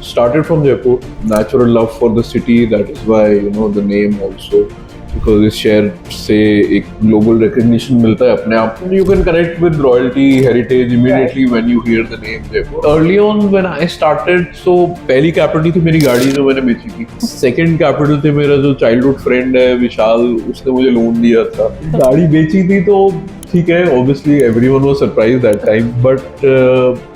Started from Jaipur, natural love for the city. That is why the name also, because इस शहर से एक global recognition मिलता है अपने आप. You can connect with royalty, heritage immediately when you hear the name Jaipur. Early on when I started, so पहली capital थी मेरी गाड़ी जो मैंने बेची थी. Second capital थे मेरा जो childhood friend है विशाल, उसने मुझे लोन दिया था. गाड़ी बेची थी तो ठीक है, obviously everyone was surprised that time, but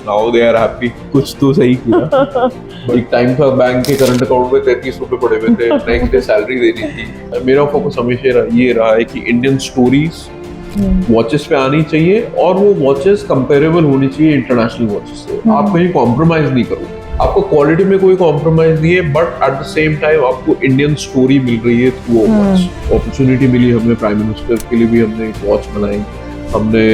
now they are happy. कुछ तो सही किया. एक टाइम था बैंक के करंट अकाउंट में 33 रुपए पड़े हुए थे, नेक्स्ट डे सैलरी देनी थी. मेरा फोकस हमेशा ये रहा है कि इंडियन स्टोरीज वॉचेस पे आनी चाहिए और वो वॉचेस कंपेरेबल होनी चाहिए इंटरनेशनल वॉचेस से. आप कहीं कॉम्प्रोमाइज नहीं करो, आपको क्वालिटी में कोई कॉम्प्रोमाइज नहीं है, but at the same time आपको इंडियन स्टोरी मिल रही है थ्रू वॉच. अपॉर्चुनिटी मिली हमें, प्राइम मिनिस्टर के लिए भी हमने एक वॉच बनाई, हमने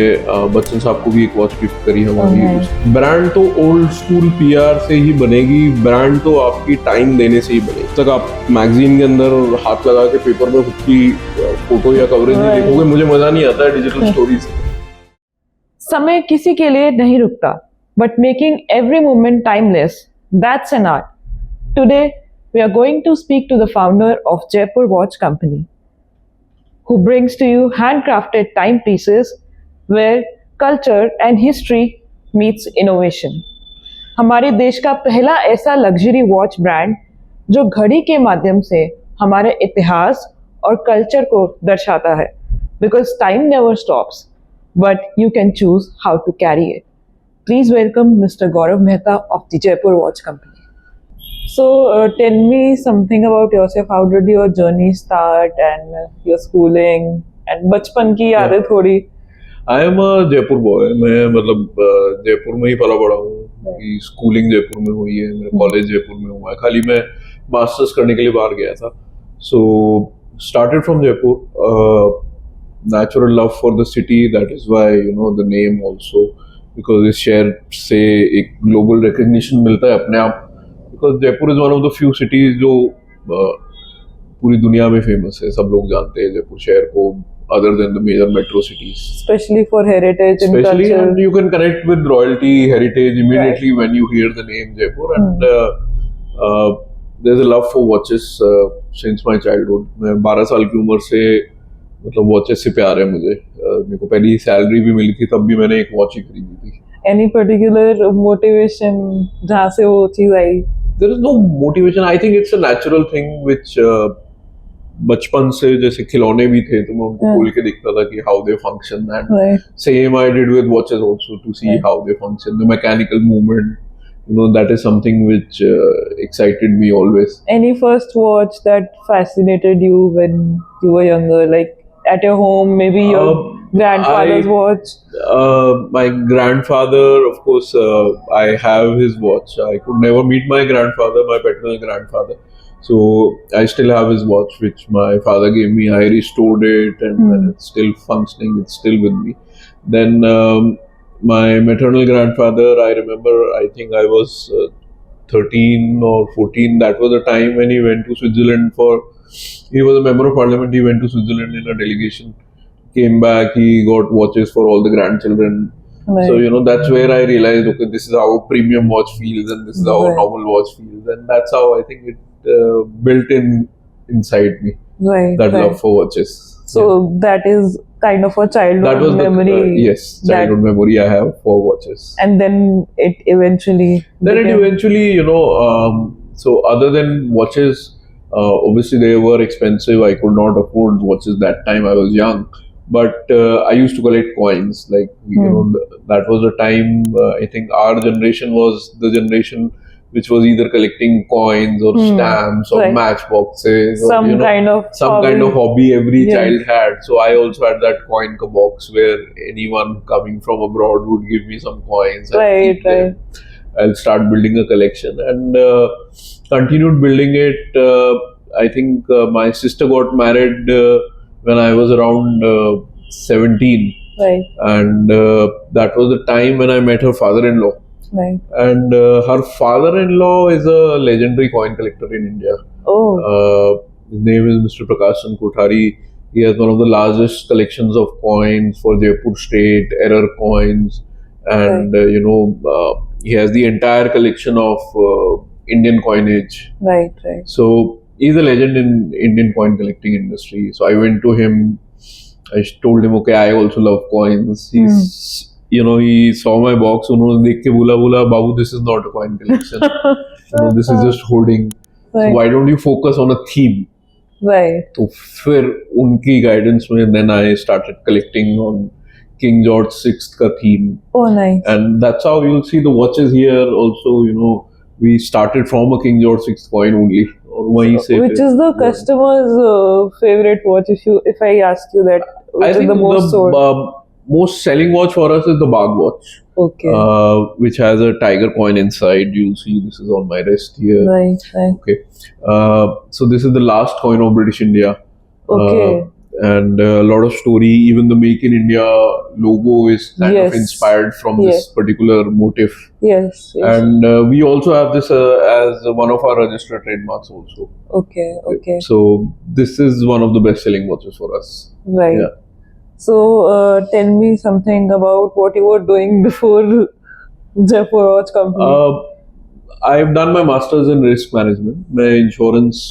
बच्चन साहब को भी एक वॉच गिफ्ट करी हमारी. ब्रांड तो ओल्ड स्कूल पीआर से ही बनेगी, ब्रांड तो आपकी टाइम देने से ही बनेगी. तक आप मैगजीन के अंदर हाथ लगा के पेपर में खुद की फोटो या कवरेज नहीं देखोगे, मुझे मजा नहीं आता है डिजिटल स्टोरीज. समय किसी के लिए नहीं रुकता, but making every moment timeless, that's an art. Today we are going to speak to the founder of Jaipur watch company, who brings to you handcrafted timepieces where culture and history meets innovation. हमारे देश का पहला ऐसा luxury watch brand जो घड़ी के माध्यम से हमारे इतिहास और कल्चर को दर्शाता है. Because time never stops, but you can choose how to carry it. Please welcome Mr. Gaurav Mehta of the Jaipur Watch Company. So tell me something about yourself. How did your journey start and your schooling and बचपन की यादें थोड़ी. I am a Jaipur boy. मैं मतलब जयपुर में ही पला बड़ा हूँ. स्कूलिंग जयपुर में हुई है, मेरा कॉलेज जयपुर में हुआ है, खाली मैं मास्टर्स करने के लिए बाहर गया था. So started from Jaipur, natural love for the city. That is why the name also, because इस शहर से एक ग्लोबल रिकग्निशन मिलता है अपने आप. Because Jaipur is one of the few cities जो पूरी दुनिया में फेमस है. सब लोग जानते हैं जयपुर शहर को, other than the major metro cities. Especially for heritage and Especially, culture. and you can connect with royalty, heritage immediately when you hear the name Jaipur. And there's a love for watches since my childhood. मैं 12 साल की उम्र से मतलब watches से प्यार है मुझे. मेरे को पहली सैलरी भी मिली थी, तब भी मैंने एक वॉच ही खरीदी थी. Any particular motivation जहाँ से वो चीज आई? There is no motivation. I think it's a natural thing which बचपन से जैसे खिलौने भी थे तो मैं उनको खोल के देखता था कि how they function. And same I did with watches also, to see how they function, the mechanical movement. That is something which excited me always. Any first watch that fascinated you when you were younger, like at your home, maybe your grandfather's watch? My grandfather, of course, I have his watch. I could never meet my grandfather, my paternal grandfather. So I still have his watch, which my father gave me. I restored it, and it's still functioning. It's still with me. Then my maternal grandfather, I remember, I think I was 13 or 14. That was the time when he went to Switzerland he was a member of parliament. He went to Switzerland in a delegation. Came back, he got watches for all the grandchildren. Right. So, that's where I realized, okay, this is how a premium watch feels, and this is how a normal watch feels. And that's how I think it built inside me. Right. That love for watches. So that is kind of a childhood memory. Yes, childhood memory I have for watches. And then it eventually. So other than watches, obviously they were expensive. I could not afford watches that time. I was young, but I used to collect coins. Like that was the time. I think our generation was the generation which was either collecting coins or stamps or matchboxes, some kind of hobby every child had. So I also had that coin box where anyone coming from abroad would give me some coins. Right. I'll start building a collection and continued building it. I think my sister got married when I was around 17. Right. And that was the time when I met her father-in-law. Right. And her father-in-law is a legendary coin collector in India. His name is Mr. Prakash Kothari. He has one of the largest collections of coins for Jaipur state, error coins, and he has the entire collection of Indian coinage. Right, right. So he's a legend in Indian coin collecting industry. So I went to him. I told him, okay, I also love coins. He saw my box. उन्होंने देख के बोला, बाबू, this is not a coin collection. This is just hoarding. So Right. why don't you focus on a theme? Right. तो फिर उनकी guidance में then I started collecting on King George VI का theme. Oh, nice. And that's how you'll see the watches here also, we started from a King George VI coin only. और वहीं से Which फिर- is the customer's favorite watch? If I ask you that, I which is think the most sold? most selling watch for us is the Bagh watch, Okay. which has a tiger coin inside. You'll see this is on my wrist here. Right, right. Okay. So this is the last coin of British India. Okay. And a lot of story. Even the Make in India logo is kind of Yes. inspired from Yes. this particular motif. Yes, yes. And we also have this as one of our registered trademarks also. Okay, okay. So this is one of the best selling watches for us. Right. Yeah. So, tell me something about what you were doing before Jaipur Watch Company. I've done my masters in risk management. मैं insurance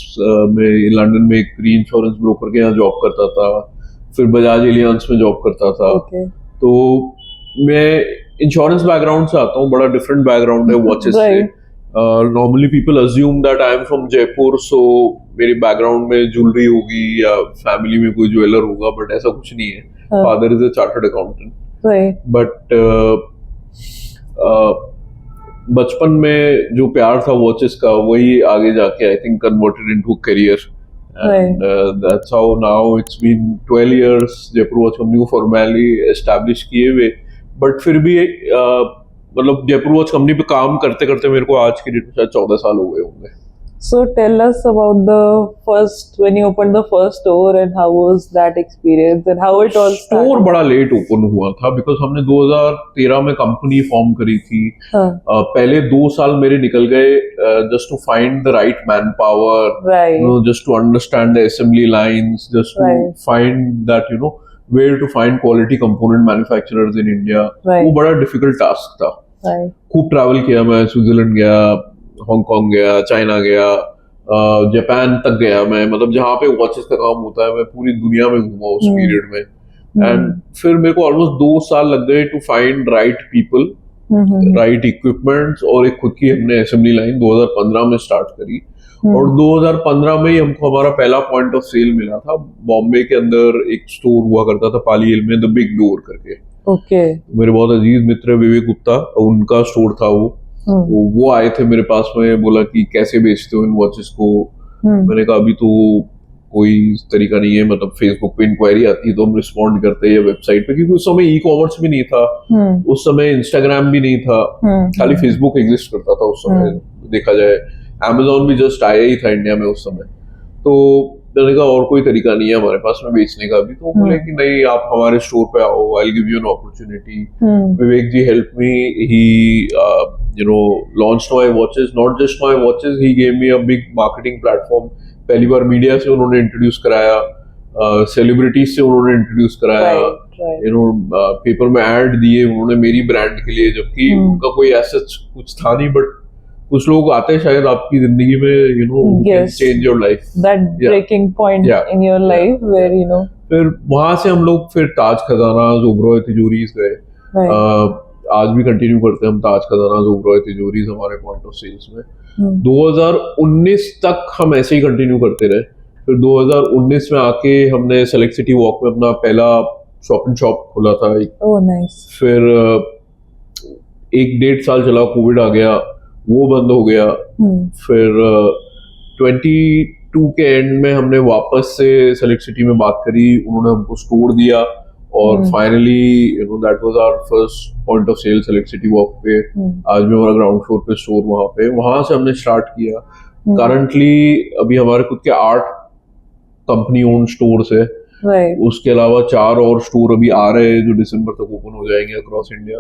में London में एक री insurance broker के यहाँ job करता था, फिर बजाज एलियांस में जॉब करता था. Okay. तो मैं इंश्योरेंस बैकग्राउंड से आता हूँ, बड़ा डिफरेंट बैकग्राउंड है वॉचेस से. Right. Normally people assume that I am from Jaipur, so मेरे बैकग्राउंड में ज्वेलरी होगी या फैमिली में कोई ज्वेलर होगा, बट ऐसा कुछ नहीं है. हाँ. Father is a chartered accountant. Right. But बचपन में जो प्यार था वॉचेस का, वही आगे जाके I think converted into career. And that's how now it's been 12 years Jaipur watch company को फॉर्मली एस्टैब्लिश किए हुए. बट फिर भी मतलब जयपुर वॉच कंपनी पे काम करते करते मेरे को आज की डेट में शायद 14 साल हो गए होंगे. So, tell us about when you opened the first store, and how was that experience and how it all store started. बड़ा लेट ओपन हुआ था बिकॉज हमने 2013 में कंपनी फॉर्म करी थी. हाँ. पहले 2 साल मेरे निकल गए just to find the right manpower, Right. just to understand the assembly lines, just to Right. find that where to find quality component manufacturers in India. Right. वो बड़ा difficult task था. Right. खूब travel किया मैं, Switzerland गया, Hong Kong गया, China गया, Japan तक गया मैं. मतलब जहाँ पे वॉचेस का काम होता है मैं पूरी दुनिया में घूमा उस पीरियड में. एंड फिर मेरे को ऑलमोस्ट 2 साल लग गए to find right people, right equipments, और एक खुद की हमने असेंबली लाइन 2015 में स्टार्ट करी. और 2015 में ही हमको हमारा पहला पॉइंट ऑफ सेल मिला था. बॉम्बे के अंदर एक स्टोर हुआ करता था पाली हिल में, द बिग डोर करके. Okay. मेरे बहुत अजीज मित्र विवेक गुप्ता, उनका स्टोर था वो. तो वो आए थे मेरे पास में, बोला कि कैसे बेचते हो इन वॉचेस को. मैंने कहा अभी तो कोई तरीका नहीं है, मतलब फेसबुक पे इंक्वायरी आती है तो हम रिस्पॉन्ड करते हैं वेबसाइट पे, क्योंकि उस समय ई कॉमर्स भी नहीं था, उस समय इंस्टाग्राम भी नहीं था, खाली फेसबुक एग्जिस्ट करता था उस समय देखा जाए. अमेजोन भी जस्ट आया ही था इंडिया में उस समय. तो मैंने कहा और कोई तरीका नहीं है हमारे पास में बेचने का भी. तो बोले कि नहीं, आप हमारे स्टोर पे आओ, I will give you an opportunity. Vivek ji help me, he launched my watches, not just my watches, he gave me a big marketing platform. पहली बार मीडिया से उन्होंने इंट्रोड्यूस कराया, सेलिब्रिटीज से उन्होंने इंट्रोड्यूस कराया, पेपर में ऐड दिए उन्होंने मेरी ब्रांड के लिए, जबकि उनका कोई ऐसा कुछ था नहीं. बट कुछ लोग आते हैं शायद आपकी जिंदगी में, Yes. Change your life. That breaking point Yeah. in your life where फिर वहां से हम लोग फिर ताज खजाना, ज़ोब्रोय तिजोरीज गए. Right. आज भी कंटिन्यू करते हैं हम ताज खजाना, ज़ोब्रोय तिजोरीज हमारे पॉइंट ऑफ सेल्स में. 2019 तक हम ऐसे ही कंटिन्यू करते रहे. फिर 2019 में आके हमने सेलेक्ट सिटी वॉक में अपना पहला शॉप एंड शॉप खोला था. Oh, nice. फिर 1-1.5 साल चला, कोविड आ गया, वो बंद हो गया. फिर 22 के एंड में हमने वापस से सेलेक्ट सिटी में बात करी, उन्होंने हमको स्टोर दिया, और finally that was our first point of sale Select Citywalk पे. आज भी हमारा ग्राउंड फ्लोर पे स्टोर वहां से हमने स्टार्ट किया. करंटली अभी हमारे खुद के 8 कंपनी ओन स्टोर्स है. Right. उसके अलावा 4 और स्टोर अभी आ रहे हैं जो दिसंबर तक ओपन हो जाएंगे अक्रॉस इंडिया.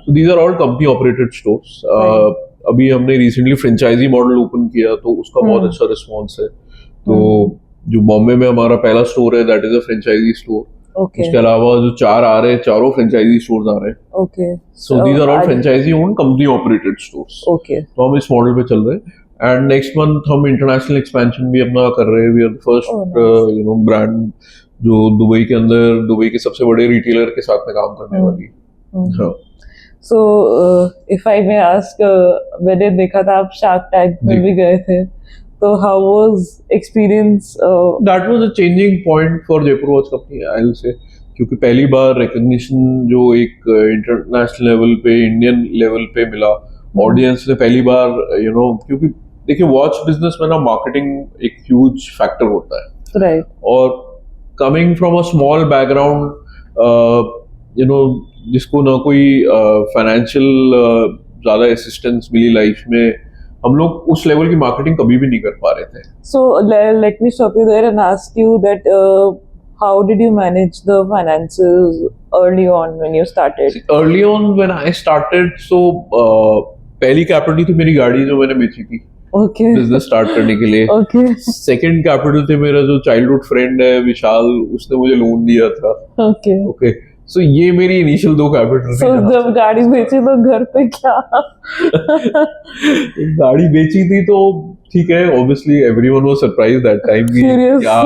तो these are all company operated stores. अभी हमने रिसेंटली फ्रेंचाइजी मॉडल ओपन किया, तो उसका बहुत अच्छा रिस्पॉन्स है. तो जो बॉम्बे में हमारा पहला स्टोर है, that is a franchisee store. Okay. उसके अलावा जो 4 आ रहे हैं, चारों फ्रेंचाइजी स्टोर्स आ रहे हैं. Okay. So these are all franchisee own company operated stores. Okay. तो हम इस मॉडल पे चल रहे हैं. एंड नेक्स्ट मंथ हम इंटरनेशनल एक्सपेंशन भी अपना कर रहे हैं. We are the first brand जो दुबई के अंदर दुबई के सबसे बड़े रिटेलर के साथ में काम करने वाली है. हाँ. So, if I may ask, मैंने देखा था आप शार्क टैंक में जी. भी गए थे, तो how was experience? That was a changing point for Jaipur watch company, I will say. क्योंकि पहली बार रिकग्निशन जो एक इंटरनेशनल लेवल पे इंडियन लेवल पे मिला ऑडियंस ने पहली बार, क्योंकि देखिए वॉच बिजनेस में ना मार्केटिंग एक ह्यूज फैक्टर होता है. Right. और coming from a small background, जिसको ना कोई फाइनेंशियल ज्यादा असिस्टेंस मिली लाइफ में, हम लोग उस लेवल की मार्केटिंग कभी भी नहीं कर पा रहे थे. So let me stop you there and ask you that how did you manage the finances early on when you started? Early on when I started, so पहली कैपिटल थी मेरी गाड़ी जो मैंने बेची थी Okay. बिजनेस स्टार्ट करने के लिए. Okay. सेकंड कैपिटल थे मेरा जो चाइल्डहुड फ्रेंड है विशाल, उसने मुझे लोन दिया था. Okay. ओके, सो ये मेरी इनिशियल 2 कैपिटल So जब गाड़ी बेची तो घर पे क्या? गाड़ी बेची थी तो ठीक है, obviously everyone was surprised that time कि Serious? क्या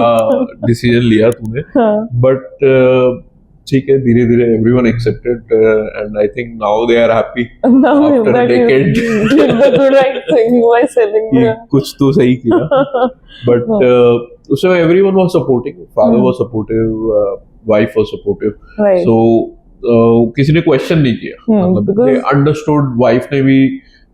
डिसीजन लिया तूने. हाँ. बट ठीक है, धीरे धीरे everyone accepted and I think now they are happy Now After a that decade. you did the right thing by selling कि the. कुछ तो सही किया. बट उस समय everyone was supporting, father was supportive, wife was supportive. Right. सो किसी ने question नहीं किया. मतलब because- दे अंडरस्टूड. वाइफ ने भी,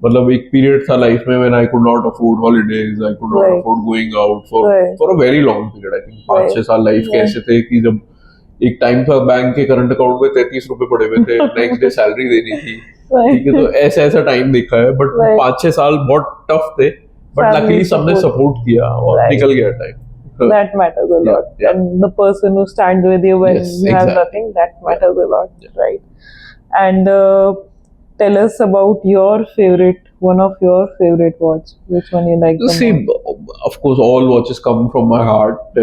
मतलब एक पीरियड था लाइफ में when I could not afford holidays, I could not Right. Afford going out Right. For a very long period. I think 5-6 साल लाइफ के Yeah. ऐसे थे कि जब एक टाइम था बैंक के करंट अकाउंट में 33 रुपए पड़े हुए थे, नेक्स्ट डे सैलरी देनी थी. ठीक है, तो ऐसा ऐसा टाइम देखा है. But Right. 5-6 साल बहुत टफ थे, बट Family लकीली सबने support. सपोर्ट किया और Right. निकल गया time. That matters a Yeah, lot. yeah. And the person who stands with you when Yes, you have exactly. nothing, that matters a lot, Yeah. right? And tell us about one of your favorite watch. Which one you like the See, most? of course, all watches come from my heart.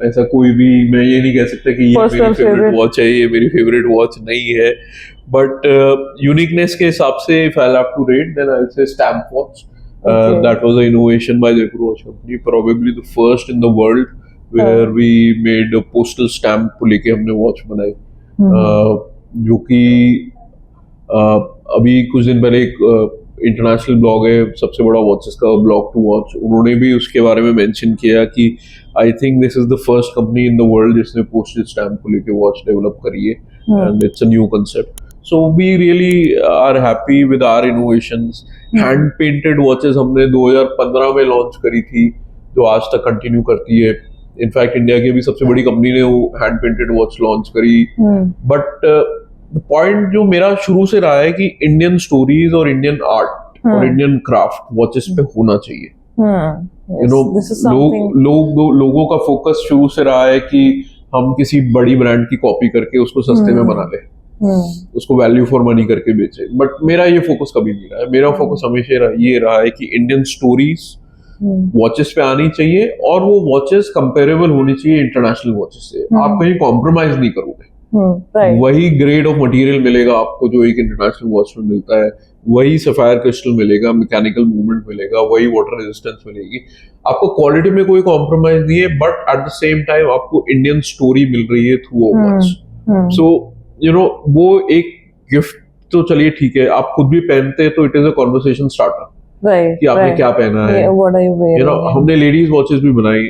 ऐसा कोई भी मैं ये नहीं कह सकता कि ये Personal मेरी फेवरेट favorite. वॉच है, ये मेरी फेवरेट वॉच नहीं है. बट यूनिकनेस के हिसाब से if I'll have to rate, then I'll say stamp watch. Okay. That was an innovation by Jaipur Watch Company, probably the first in the world where we made a postal stamp को लेके हमने watch बनाई. जो कि अभी कुछ दिन पहले एक इंटरनेशनल ब्लॉग है सबसे बड़ा वॉचेस का, ब्लॉग टू वॉच, उन्होंने भी उसके बारे में मेंशन किया कि I think this is the first company in the world जिसने पोस्टल स्टैम्प को लेके वॉच डेवलप करी है. And it's a new concept. So we really are happy with our innovations. Hand painted watches हमने 2015 में launch करी थी, जो आज तक कंटिन्यू करती है. इनफैक्ट इंडिया की भी सबसे बड़ी कंपनी ने वो हैंड पेंटेड वॉच लॉन्च करी. बट पॉइंट जो मेरा शुरू से रहा है कि इंडियन स्टोरीज और इंडियन आर्ट और इंडियन क्राफ्ट वॉचेस पे होना चाहिए. This is something. लोगों का फोकस शुरू से रहा है कि हम किसी बड़ी ब्रांड की कॉपी करके उसको सस्ते में बना ले, उसको वैल्यू फॉर मनी करके बेचे. बट मेरा ये फोकस कभी नहीं रहा है. मेरा फोकस हमेशा ये रहा है कि इंडियन स्टोरीज वॉचेस पे आनी चाहिए और वो वॉचेस कंपेरेबल होनी चाहिए इंटरनेशनल वॉचेस से. आप कहीं कॉम्प्रोमाइज नहीं करोगे. Right. वही ग्रेड ऑफ मटेरियल मिलेगा आपको जो एक इंटरनेशनल वॉच में मिलता है, वही सफायर क्रिस्टल मिलेगा, मैकेनिकल मूवमेंट मिलेगा, वही वाटर रेजिस्टेंस मिलेगी. आपको क्वालिटी में कोई कॉम्प्रोमाइज नहीं है, but at the same time आपको इंडियन स्टोरी मिल रही है थ्रू अ वॉच. सो वो एक गिफ्ट तो चलिए ठीक है, आप खुद भी पहनते हैं तो it is a conversation starter Right. कि आपने right. क्या पहना है. Yeah, what are you wearing? हमने लेडीज वॉचेस भी बनाई,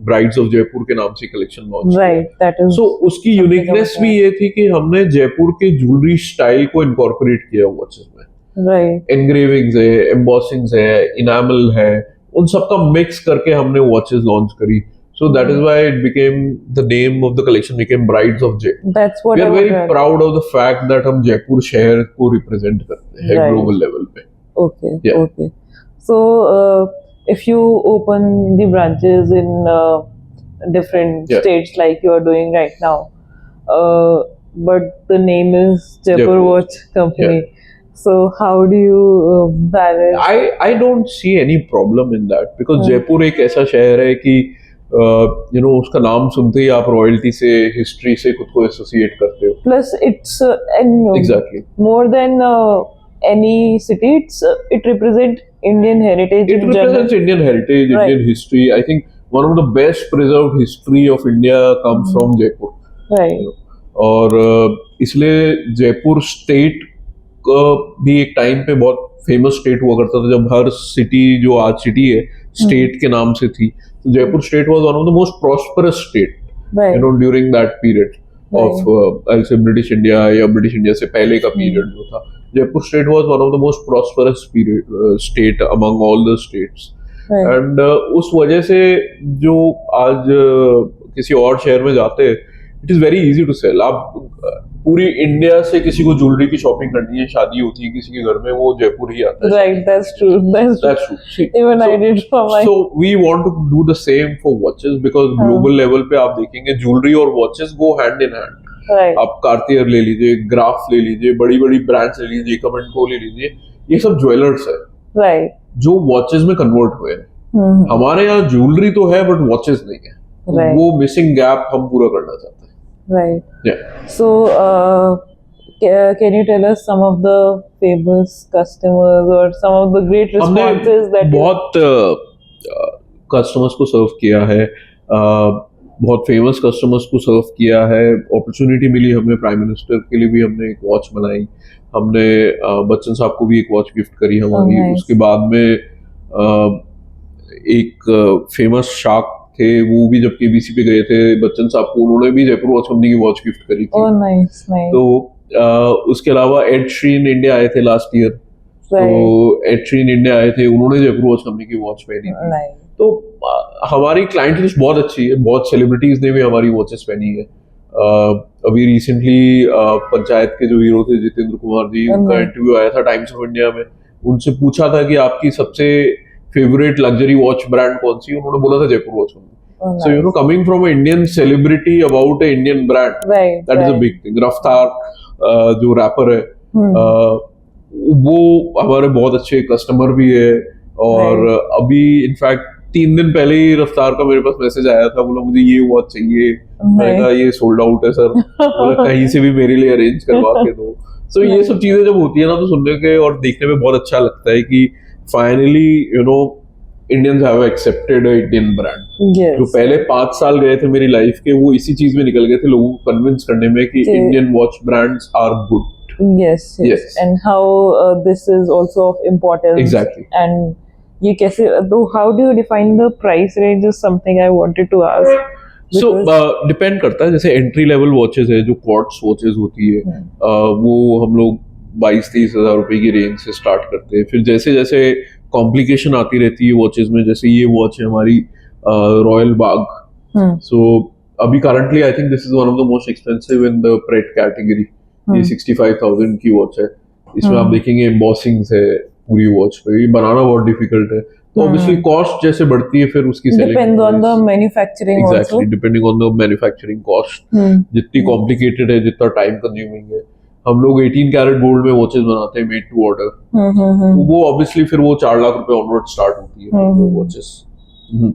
ब्राइड्स ऑफ जयपुर के नाम से collection launch. Right. That is. सो उसकी something यूनिकनेस about भी ये थी कि हमने जयपुर के ज्वेलरी स्टाइल को इनकॉर्पोरेट किया वॉचेस में. Right. एनग्रेविंग्स है, एम्बॉसिंग्स है, इनामल है, उन सबका मिक्स करके हमने वॉचेस लॉन्च करी. So that is why it became the name of the collection became brides of Jaipur. That's what we I are very wanted. Proud of the fact that हम जयपुर शहर को रिप्रेजेंट करते हैं Right. ग्लोबल लेवल पे. Okay. Yeah. Okay. So, if you open the branches in different Yeah. states like you are doing right now, but the name is Jaipur Jaipur. Watch Company. So, how do you balance? I don't see any problem in that because Jaipur एक ऐसा शहर है कि उसका नाम सुनते ही आप royalty से, हिस्ट्री से खुद को एसोसिएट करते हो. Plus, it's and Exactly. more than any city. It represents Indian heritage It in general. represents Indian heritage, Right. Indian history. I think one of the best preserved history of India comes from Jaipur. Right. और इसलिए Jaipur state भी एक time पे बहुत famous state हुआ करता था, जब हर सिटी जो आज सिटी है स्टेट के नाम से थी. तो Jaipur state was one of the most prosperous state Right. During that period of I say British India, या ब्रिटिश इंडिया से पहले का पीरियड जो था. Jaipur state was one of the most prosperous period state among all the states. Right. And उस वजह से जो आज किसी और शहर में जाते हैं, it is very easy to sell. आप पूरी इंडिया से किसी को ज्वेलरी की शॉपिंग करनी है, शादी होती है किसी के घर में, वो जयपुर ही आता है. Right. That's true. That's true. That's true. See, Even I did for my. so we want to do the same for watches because global level पे आप देखेंगे jewelry और watches go hand in hand. Right. आप Cartier ले लीजिए, graph ले लीजिए, बड़ी बड़ी ब्रांड्स ले लीजिए, Jacob & Co ले लीजिए, ये सब ज्वेलर्स है Right. जो वॉचेस में कन्वर्ट हुए हैं. Hmm. हमारे यहाँ ज्वेलरी तो है बट वॉचेस नहीं है. Right. वो मिसिंग गैप हम पूरा करना चाहते हैं. Right. Yeah. So, can you tell us some of the famous customers or some of the great हमने responses that you? बहुत कस्टमर्स को सर्व किया है, बहुत फेमस कस्टमर्स को सर्व किया है. अपॉर्चुनिटी मिली हमें, प्राइम मिनिस्टर के लिए भी हमने एक वॉच बनाई, हमने बच्चन साहब को भी एक वॉच गिफ्ट करी हमारी. nice. उसके बाद में एक फेमस शार्क थे, वो भी जब केबीसी पे गए थे बच्चन साहब को, उन्होंने भी जयपुर वॉच कंपनी की वॉच गिफ्ट करी थी. Oh, nice, nice. तो उसके अलावा एड श्रीन इंडिया आए थे लास्ट ईयर. Right. तो एड श्रीन इंडिया आए थे, उन्होंने जयपुर वॉच कंपनी की वॉच पहनी थी. Nice. तो हमारी क्लाइंट लिस्ट बहुत अच्छी है, बहुत सेलिब्रिटीज ने भी हमारी वॉचेस पहनी है. अभी रिसेंटली पंचायत के जो हीरो थे जितेंद्र कुमार जी, उनका इंटरव्यू आया था टाइम्स ऑफ इंडिया में. उनसे पूछा था कि आपकी सबसे फेवरेट लग्जरी वॉच ब्रांड कौन सी, उन्होंने बोला था Jaipur watch company. Oh, So coming from an Indian celebrity about an Indian brand, Right. that is a right. big thing. रफ्तार जो रैपर है, वो हमारे बहुत अच्छे कस्टमर भी है. और अभी इनफैक्ट 3 दिन पहले ही रफ्तार का मेरे पास मैसेज आया था, बोला मुझे ये वॉच चाहिए. मैंने कहा ये सोल्ड आउट है सर, बोला कहीं से भी मेरे लिए अरेंज करवा के दो. सो ये सब चीजें जब होती है ना, तो सुनने के और देखने में बहुत अच्छा लगता है कि finally Indians have accepted a Indian brand. Yes. जो पहले 5 साल गए थे मेरी लाइफ के, वो इसी चीज में निकल गए थे लोगों को कन्विंस करने में कि Okay. Indian watch brands are good. Yes, yes. Yes. And how this is also of importance. Exactly. And you कैसे, though how do you define the price range is something I wanted to ask. So Because- depend करता है. जैसे entry level watches है, जो quartz watches होती है, वो हम लोग 22-23 हजार रुपए की रेंज से स्टार्ट करते हैं. फिर जैसे जैसे कॉम्प्लिकेशन आती रहती है वॉचेस में, जैसे ये वॉच है हमारी रॉयल बाग. Hmm. सो अभी currently I think this is one of the most expensive in the parade category. ये 65,000 की वॉच है. इसमें आप देखेंगे एम्बॉसिंग्स है पूरी वॉच पे. ये बनाना बहुत डिफिकल्ट है, तो ऑब्वियसली कॉस्ट जैसे बढ़ती है फिर उसकी selling Depends on the manufacturing exactly also. Depending on the manufacturing cost. Hmm. जितनी कॉम्प्लिकेटेड है, जितना टाइम कंज्यूमिंग है. हम लोग 18 कैरेट गोल्ड में वॉचेस बनाते हैं मेड टू ऑर्डर. वो ऑब्वियसली फिर वो 4 लाख रुपए ऑनवर्ड स्टार्ट होती है वो वॉचेस.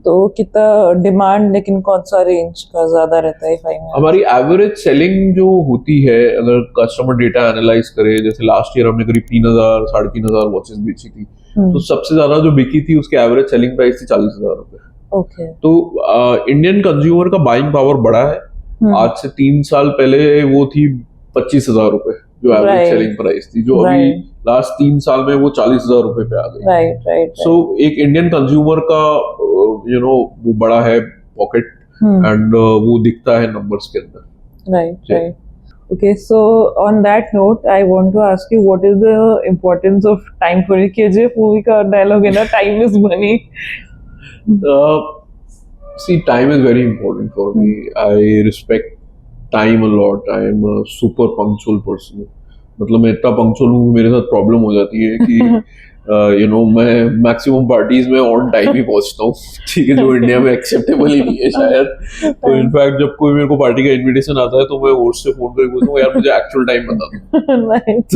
तो कितना डिमांड, लेकिन कौन सा रेंज का ज्यादा रहता है फाइनल? हमारी एवरेज सेलिंग जो होती है, अगर कस्टमर डेटा एनालाइज करे, जैसे लास्ट ईयर हमने करीब 3,000 3,500 वॉचेस बेची थी. तो सबसे ज्यादा जो बिकी थी उसकी एवरेज सेलिंग प्राइस थी 40,000 रुपए. ओके. तो इंडियन कंज्यूमर का बाइंग पावर बढ़ा है. आज से 3 साल पहले वो थी 25,000 रुपए जो एवरेज Right. सेलिंग प्राइस थी, जो अभी Right. लास्ट 3 साल में वो 40,000 रुपए पे आ गई. Right right. सो एक इंडियन कंज्यूमर का वो बड़ा है पॉकेट, एंड वो दिखता है नंबर्स के अंदर. Right, Yeah. right. Okay, so on that note, I want to ask you, what is the importance of time for you? KGF movie का dialogue है ना, time is money. See, time is very important for me. I respect time a lot. I am a super punctual person. मतलब मैं इतना punctual हूँ, मेरे साथ problem हो जाती है कि मैं मैक्सिमम पार्टीज में ऑन टाइम ही पहुंचता हूँ. ठीक है, जो इंडिया में एक्सेप्टेबल ही नहीं है शायद. तो इनफैक्ट जब कोई मेरे को पार्टी का इनविटेशन आता है तो मैं होस्ट से फोन करके बोलता हूँ यार मुझे एक्चुअल टाइम बता दो. Right.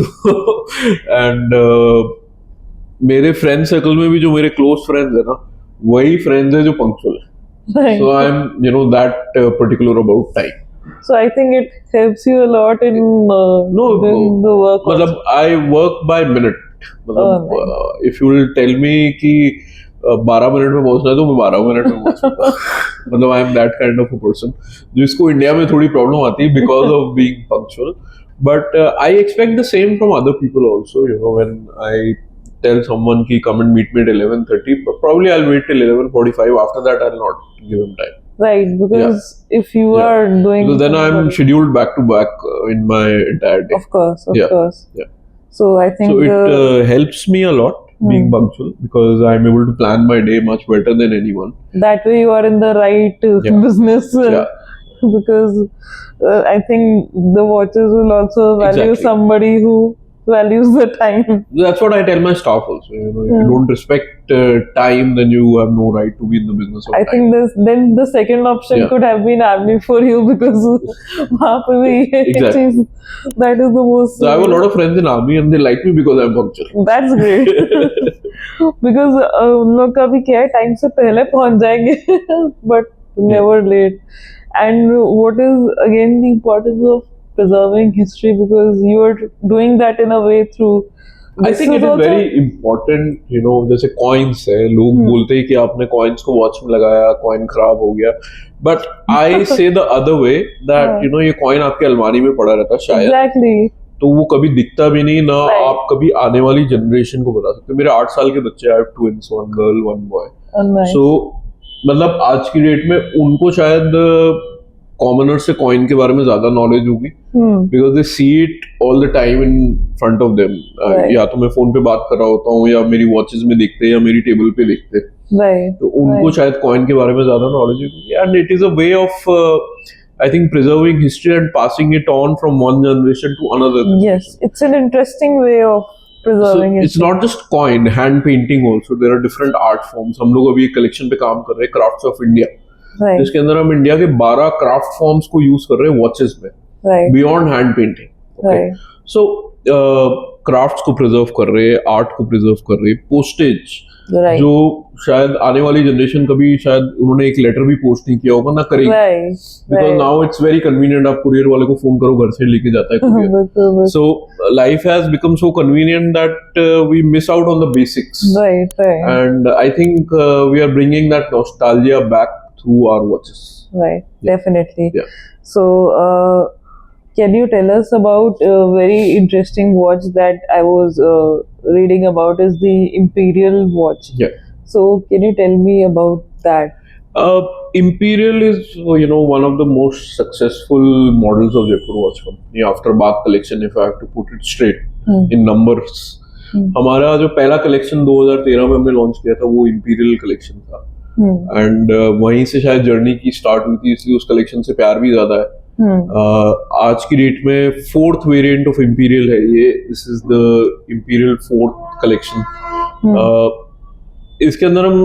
एंड मेरे फ्रेंड सर्कल में भी जो मेरे क्लोज फ्रेंड्स है ना, वही फ्रेंड्स है जो पंक्चुअल है. Right. So I'm that particular about time. So I think it helps you a lot in No, doing the work. मतलब I work by minute. मतलब Oh, if you will tell me कि 12 minute में पहुंचना है तो मैं 12 minute में पहुंचूंगा. मतलब I am that kind of a person जिसको इंडिया में थोड़ी प्रॉब्लम आती है because of being punctual. But I expect the same from other people also. You know, when I tell someone ki come and meet me at 11:30, probably I'll wait till 11:45. After that, I'll not give him time. right, because if you Yeah. are doing Because then I'm somebody- scheduled back to back in my entire day. of course, of Yeah. course. Yeah. So I think So it helps me a lot being punctual because I'm able to plan my day much better than anyone. that way you are in the right Yeah. business. Yeah. Because I think the watches will also value Exactly. somebody who values the time. That's what I tell my staff also. You know, if you don't respect time, then you have no right to be in the business of I time. think then the second option Yeah. could have been army for you because वहाँ पे भी ये Exactly. Cheese that is the most. So I have a lot of friends in army and they like me because I'm punctual. That's great. Because उन लोग का भी क्या है टाइम से पहले पहुंच जाएंगे but never late. And what is again the importance of preserving history because you are doing that in a way through. I This think it is also- very important, you know, जैसे coins है, लोग बोलते हैं कि आपने coins को watch में लगाया, coin खराब हो गया. But I say the other way that you know ये coin आपके अलमारी में पड़ा रहता है शायद. Exactly. तो वो कभी दिखता भी नहीं ना Right. आप कभी आने वाली जनरेशन को बता सकते. मेरे 8 साल के बच्चे, I have twins, one girl, one boy. Oh, nice. So मतलब आज की डेट में उनको शायद कॉमनर से कॉइन के बारे में ज्यादा नॉलेज होगी because they see it all the time in front of them. या तो मैं फोन पे बात कर रहा होता हूँ या मेरी वॉचेस में देखते हैं या मेरी टेबल पे देखते हैं. Right. तो उनको शायद कॉइन के बारे में ज्यादा नॉलेज होगी and it is a way of I think preserving history and passing it on from one generation to another. Yes, it's an interesting way of So preserving it's not just coin, hand painting also. There are different art forms. हम लोग अभी एक collection पे काम कर रहे हैं, crafts of India, Right. जिसके अंदर हम इंडिया के 12 क्राफ्ट फॉर्म्स को यूज कर रहे हैं वॉचेस में Right. Beyond hand painting. Right. सो क्राफ्ट्स को प्रिजर्व कर रहे हैं, आर्ट को प्रिजर्व कर रहे हैं, पोस्टेज Right. जो शायद आने वाली जनरेशन कभी शायद उन्होंने एक लेटर भी पोस्ट नहीं किया होगा ना करेंगे Right. Because Right. Now it's very convenient. आप कुरियर वाले को फोन करो, घर से लेके जाता है कुरियर. बिल्कुल, बिल्कुल. So life has become so convenient that we miss out on the basics. Right. Right. And I think we are bringing that nostalgia back through our watches. Right. Definitely. Yeah. So, can you tell us about a very interesting watch that I was reading about is the Imperial watch. Yeah. So, can you tell me about that? Imperial is, you know, one of the most successful models of Jaipur Watch Company after Bath collection, if I have to put it straight in numbers. हमारा जो पहला collection 2013 में हमने launch किया था वो imperial collection था and वहीं से शायद जर्नी की स्टार्ट हुई थी, इसलिए उस कलेक्शन से प्यार भी ज्यादा है. आज की डेट में 4th वेरिएंट ऑफ इंपीरियल है ये. This is the imperial 4th collection. इसके अंदर हम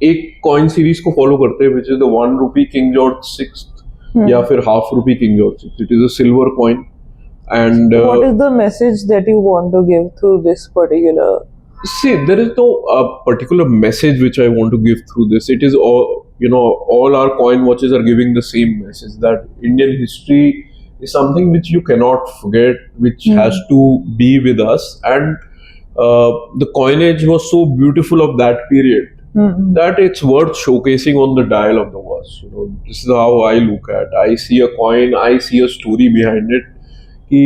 एक कॉइन सीरीज को फॉलो करते हैं which is the 1 rupee king George 6th या फिर ½ rupee king George 6th. It is a silver coin and what is the message that you want to give through this particular? see, there is no particular message which I want to give through this. It is all, you know, all our coin watches are giving the same message that Indian history is something which you cannot forget, which has to be with us. And the coinage was so beautiful of that period that it's worth showcasing on the dial of the watch. You know, this is how I look at. I see a coin, I see a story behind it. कि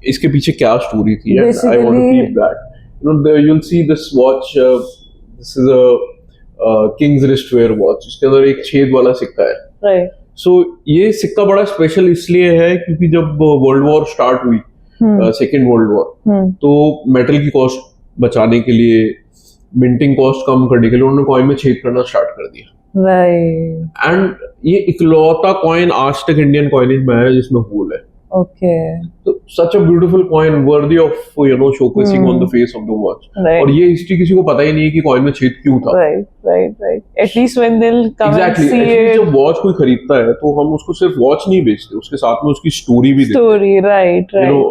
इसके पीछे क्या story थी and I want to keep that. You know, you'll see this watch. This is a King's Wristwear watch. इसके अंदर एक छेद वाला सिक्का है. Right. So ये सिक्का बड़ा स्पेशल इसलिए है क्योंकि जब वर्ल्ड वॉर स्टार्ट हुई, सेकेंड वर्ल्ड वॉर, तो मेटल की कॉस्ट बचाने के लिए, मिंटिंग कॉस्ट कम करने के लिए उन्होंने कॉइन में छेद करना स्टार्ट कर दिया. Right. एंड ये इकलौता कॉइन आज तक इंडियन कॉइनेज में है जिसमें होल है. Okay. So such a beautiful coin worthy of, you know, showcasing on the face of the watch. Right. और ये हिस्ट्री किसी को पता ही नहीं है कि कॉइन में छेद क्यों था. Right. Right. Right. At least when they'll come Exactly. and see Actually, it. जब वॉच कोई खरीदता है तो हम उसको सिर्फ वॉच नहीं बेचते, उसके साथ में उसकी स्टोरी भी देते हैं. Story. Right. You Right. know,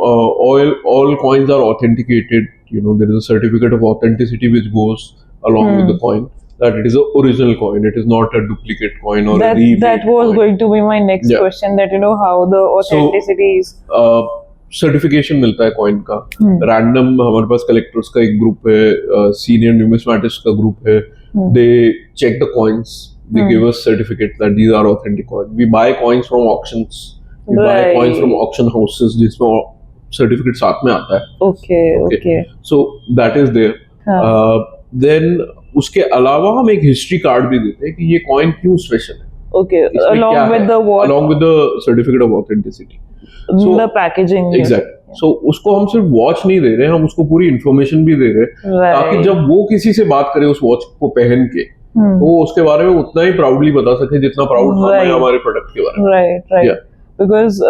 all coins are authenticated. You know, there is a certificate of authenticity which goes along with the coin, that it is an original coin. It is not a duplicate coin or a remade That was coin. going to be my next Yeah. question. That you know how the authenticity is. Certification मिलता है coin का। Random हमारे पास collectors का एक group है, senior न्यूमिस्मेटिस्ट का group है, they check the coins, they give us certificate that these are authentic coin. We buy coins from auctions, we buy coins from auction houses जिसमें सर्टिफिकेट साथ में आता है। Okay so that is there. Then उसके अलावा हम एक history card भी देते हैं कि ये कॉइन क्यों स्पेशल है। Okay, इसमें along क्या with है? the what? Along with the certificate of authenticity. The packaging. Exactly. So उसको हम सिर्फ वॉच नहीं दे रहे, हम उसको पूरी इंफॉर्मेशन भी दे रहे हैं, ताकि जब वो किसी से बात करे उस वॉच को पहन के, तो वो उसके बारे में उतना ही प्राउडली बता सके जितना प्राउड हम हैं हमारे प्रोडक्ट के बारे में। Right. Because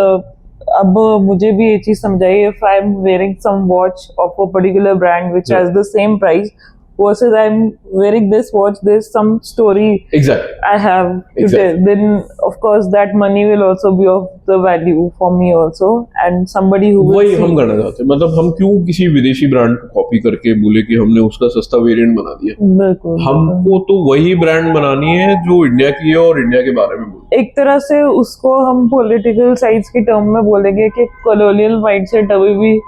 अब मुझे भी ये चीज समझाइए, if I'm wearing some watch of a particular brand which has the same price versus I'm wearing this watch, there's some story I have to tell, then of course that money will also be of the value for me also, and somebody who will वही हम करना चाहते हैं। मतलब हम क्यों किसी विदेशी ब्रांड को कॉपी करके बोले कि हमने उसका सस्ता वेरिएंट बना दिया। बिल्कुल, हमको तो वही ब्रांड बनानी है जो इंडिया की है और इंडिया के बारे में बोले। एक तरह से उसको हम पॉलिटिकल साइंस की टर्म में बोलेंगे कि कॉलोनियल माइंडसेट अभी भी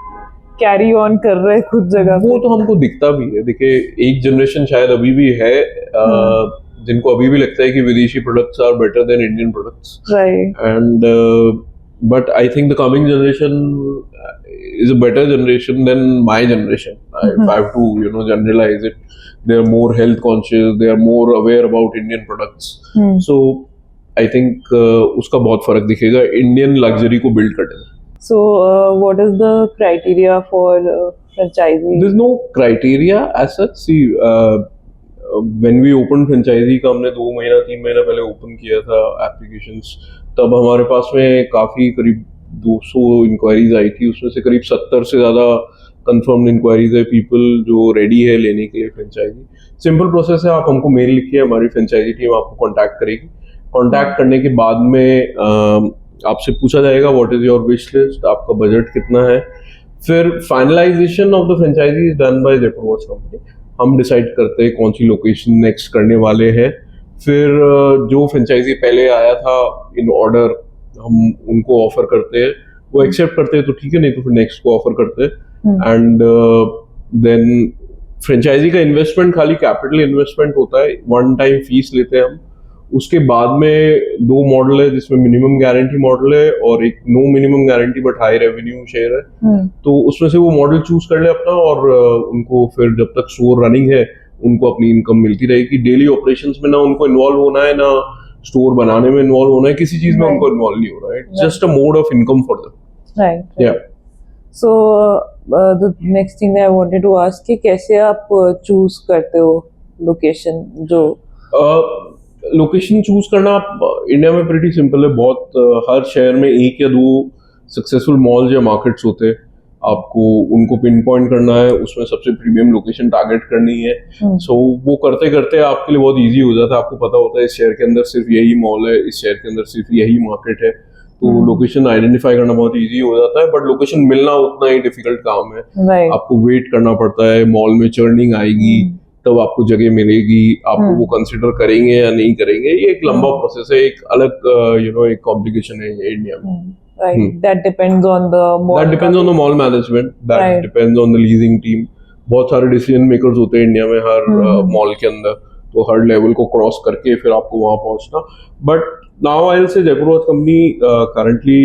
कैरी ऑन कर रहे हैं कुछ जगह। वो तो हमको दिखता भी है। देखिए, एक जनरेशन शायद अभी भी है जिनको अभी भी लगता है कि विदेशी products are better than Indian products, right. And but I think the coming generation is a better generation than my generation. If I have to generalize it, they are more health conscious, they are more aware about Indian products. So I think उसका बहुत फर्क दिखेगा Indian luxury को build करने में। So what is the criteria for franchisee? There's no criteria as such. See, when we opened franchisee का हमने 2-3 महीना पहले ओपन किया था applications, तब हमारे पास में काफी करीब 200 इंक्वायरीज आई थी। उसमें से करीब 70 से ज़्यादा कंफर्म्ड इंक्वायरीज है, पीपल जो रेडी है लेने के लिए फ्रेंचाइजी। सिंपल प्रोसेस है, आप हमको मेल लिखिए, हमारी फ्रेंचाइजी टीम आपको कांटेक्ट करेगी। कांटेक्ट करने के बाद में आपसे पूछा जाएगा what is your wish list, आपका बजट कितना है। फिर finalization of the franchisee is done by Jaipur watch company. हम डिसाइड करते हैं कौन सी लोकेशन नेक्स्ट करने वाले हैं। फिर जो फ्रेंचाइजी पहले आया था इन ऑर्डर, हम उनको ऑफर करते हैं, वो एक्सेप्ट करते हैं तो ठीक है, नहीं तो फिर नेक्स्ट को ऑफर करते हैं। एंड देन फ्रेंचाइजी का इन्वेस्टमेंट खाली कैपिटल इन्वेस्टमेंट होता है, वन टाइम फीस लेते हैं हम। उसके बाद में 2 मॉडल है जिसमें मिनिमम गारंटी मॉडल है और एक no minimum guarantee but high revenue share है। तो उसमें से वो मॉडल चूज कर ले अपना, और उनको फिर जब तक स्टोर रनिंग है उनको अपनी इनकम मिलती रहेगी। डेली ऑपरेशंस में ना उनको इन्वॉल्व होना है, ना स्टोर बनाने में इन्वॉल्व होना है, किसी चीज में उनको इन्वॉल्व नहीं हो रहा है। It's just a mode of income for them. Right. या so the next thing I wanted to ask कि कैसे आप चूज करते हो लोकेशन? जो लोकेशन चूज करना इंडिया में प्रीटी सिंपल है। बहुत हर शहर में 1 या 2 सक्सेसफुल मॉल्स या मार्केट्स होते हैं। आपको उनको पिन पॉइंट करना है, उसमें सबसे प्रीमियम लोकेशन टारगेट करनी है। सो वो करते करते आपके लिए बहुत इजी हो जाता है। आपको पता होता है इस शहर के अंदर सिर्फ यही मॉल है, इस शहर के अंदर सिर्फ यही मार्केट है, तो लोकेशन आइडेंटिफाई करना बहुत इजी हो जाता है। बट लोकेशन मिलना उतना ही डिफिकल्ट काम है। आपको वेट करना पड़ता है, मॉल में चर्निंग आएगी तब आपको जगह मिलेगी, आपको वो कंसिडर करेंगे या नहीं करेंगे, ये एक लंबा प्रोसेस है, एक अलग एक कॉम्प्लिकेशन है इंडिया में। Right. That depends on the mall. That depends on the mall management. That depends on the leasing team. बहुत सारे डिसीजन मेकर्स होते हैं इंडिया में हर मॉल के अंदर, तो हर लेवल को क्रॉस करके फिर आपको वहां पहुंचना। But now I will say Jaipur watch company currently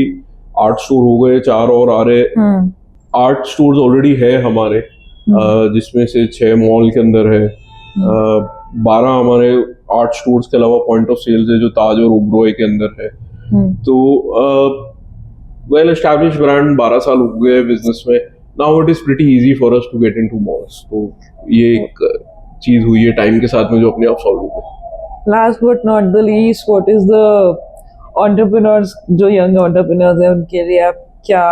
8 store हो गए, 4 और आ रहे। 8 स्टोर्स ऑलरेडी है हमारे, जिसमें से 6 मॉल के अंदर है। 12 हमारे 8 स्टोर्स के अलावा पॉइंट ऑफ सेल्स है जो ताज और ओबरॉय के अंदर है। तो वेल एस्टैब्लिश्ड ब्रांड, 12 साल हो गए बिजनेस में। Now it is pretty easy for us to get into malls. तो ये एक चीज हुई है टाइम के साथ में जो अपने आप सॉल्व हो गई। Last but not the least, what is the entrepreneurs, जो यंग एंटरप्रेन्योर्स हैं उनके लिए आप क्या,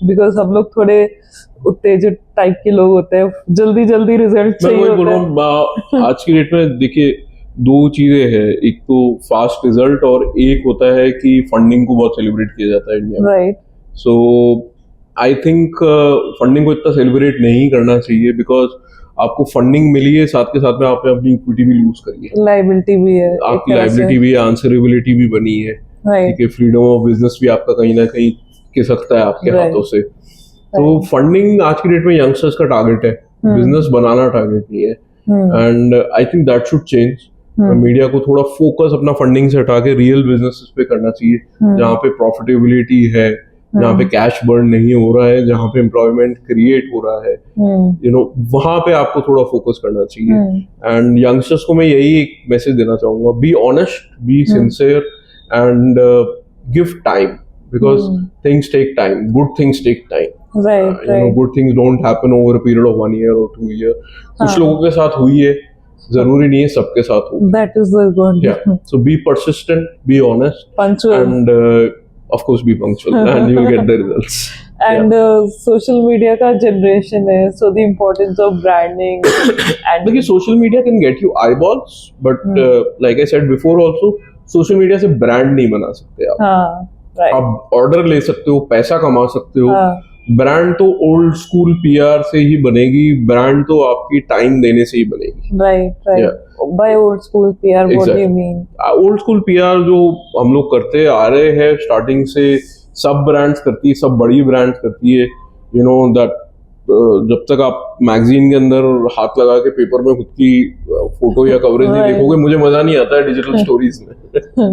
बिकॉज हम लोग थोड़े उत्तेजित टाइप के लोग होते हैं, जल्दी जल्दी रिजल्ट चाहिए होता है। आज की डेट में देखिए 2 चीजें हैं, एक तो फास्ट रिजल्ट और एक होता है कि फंडिंग को बहुत सेलिब्रेट किया जाता है इंडिया में। Right. So I think funding को इतना सेलिब्रेट नहीं करना चाहिए, बिकॉज आपको फंडिंग मिली है, साथ के साथ में आपने अपनी इक्विटी भी लूज करी है, लायबिलिटी भी है, आपकी लायबिलिटी भी है, आंसरेबिलिटी भी बनी है, ठीक है, फ्रीडम ऑफ बिजनेस भी आपका कहीं ना कहीं खिसकता है आपके Right. हाथों से। तो फंडिंग आज की डेट में यंगस्टर्स का टारगेट है, बिजनेस बनाना टारगेट नहीं है। And I think that should change. Media को थोड़ा फोकस अपना फंडिंग से हटा के रियल बिजनेसेस पे करना चाहिए, जहाँ पे प्रॉफिटेबिलिटी है, जहाँ पे कैश बर्न नहीं हो रहा है, जहाँ पे एम्प्लॉयमेंट क्रिएट हो रहा है, वहां पे आपको थोड़ा फोकस करना चाहिए। एंड यंगस्टर्स को मैं यही एक मैसेज देना चाहूंगा, be honest, be sincere and give time, because things take time, good things take time. Right. Good things don't happen over a period of 1 year or 2 year। कुछ लोगों के साथ हुई है, जरूरी नहीं है सबके साथ हो। That is the good. Yeah, so be persistent, be honest, Punctual. and of course be punctual, and you'll get the results. And social media का generation है, so the importance of branding and देखिए, social media can get you eyeballs, but like I said before also, social media से brand नहीं बना सकते आप। हाँ, right. आप ऑर्डर ले सकते हो, पैसा कमा सकते हो, हाँ, ब्रांड तो ओल्ड स्कूल पीआर से ही बनेगी, ब्रांड तो आपकी टाइम देने से ही बनेगी। right. Yeah. By old school PR, what do Exactly. you mean? Old school PR जो हम लोग करते आ रहे हैं स्टार्टिंग से, सब ब्रांड्स करती है, सब बड़ी ब्रांड्स करती है। यू नो दैट जब तक आप मैगजीन के अंदर हाथ लगा के पेपर में खुद की फोटो या कवरेज नहीं Right. देखोगे, मुझे मजा नहीं आता है डिजिटल स्टोरीज में।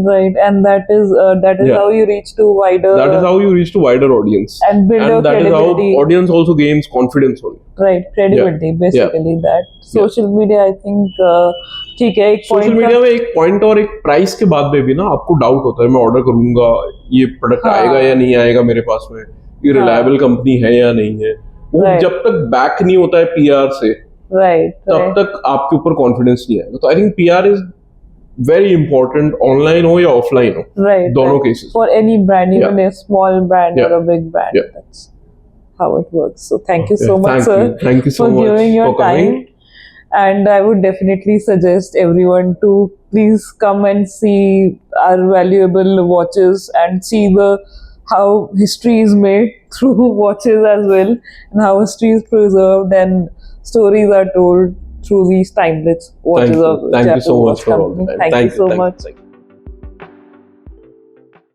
Right, and that is Yeah. how you reach to wider. That is how you reach to wider audience, and build your that is how credibility. audience also gains confidence on you. Right, credibility, basically that. Social media, I think, ठीक है, एक social point media में एक point और एक price के बाद में भी ना आपको डाउट होता है, मैं ऑर्डर करूंगा, ये प्रोडक्ट हाँ. आएगा या नहीं आएगा मेरे पास में, ये रिलायबल कंपनी है या नहीं है। वो Right. जब तक बैक नहीं होता है पीआर से, right, तब तक आपके ऊपर कॉन्फिडेंस नहीं आएगा। तो I think PR is very important, online हो या ऑफलाइन हो, right, दोनों right. Cases. For any brand, even a small brand Yeah. or a big brand, Yeah. that's how it works. So thank you so much, sir, Thank you so for much giving your for coming. time. And I would definitely suggest everyone to please come and see our valuable watches and see how history is made through watches as well, and how history is preserved and stories are told through these timeless watches of Thank you Jaipur so Watch much for all Company. the time. Thank you so much. Thank you.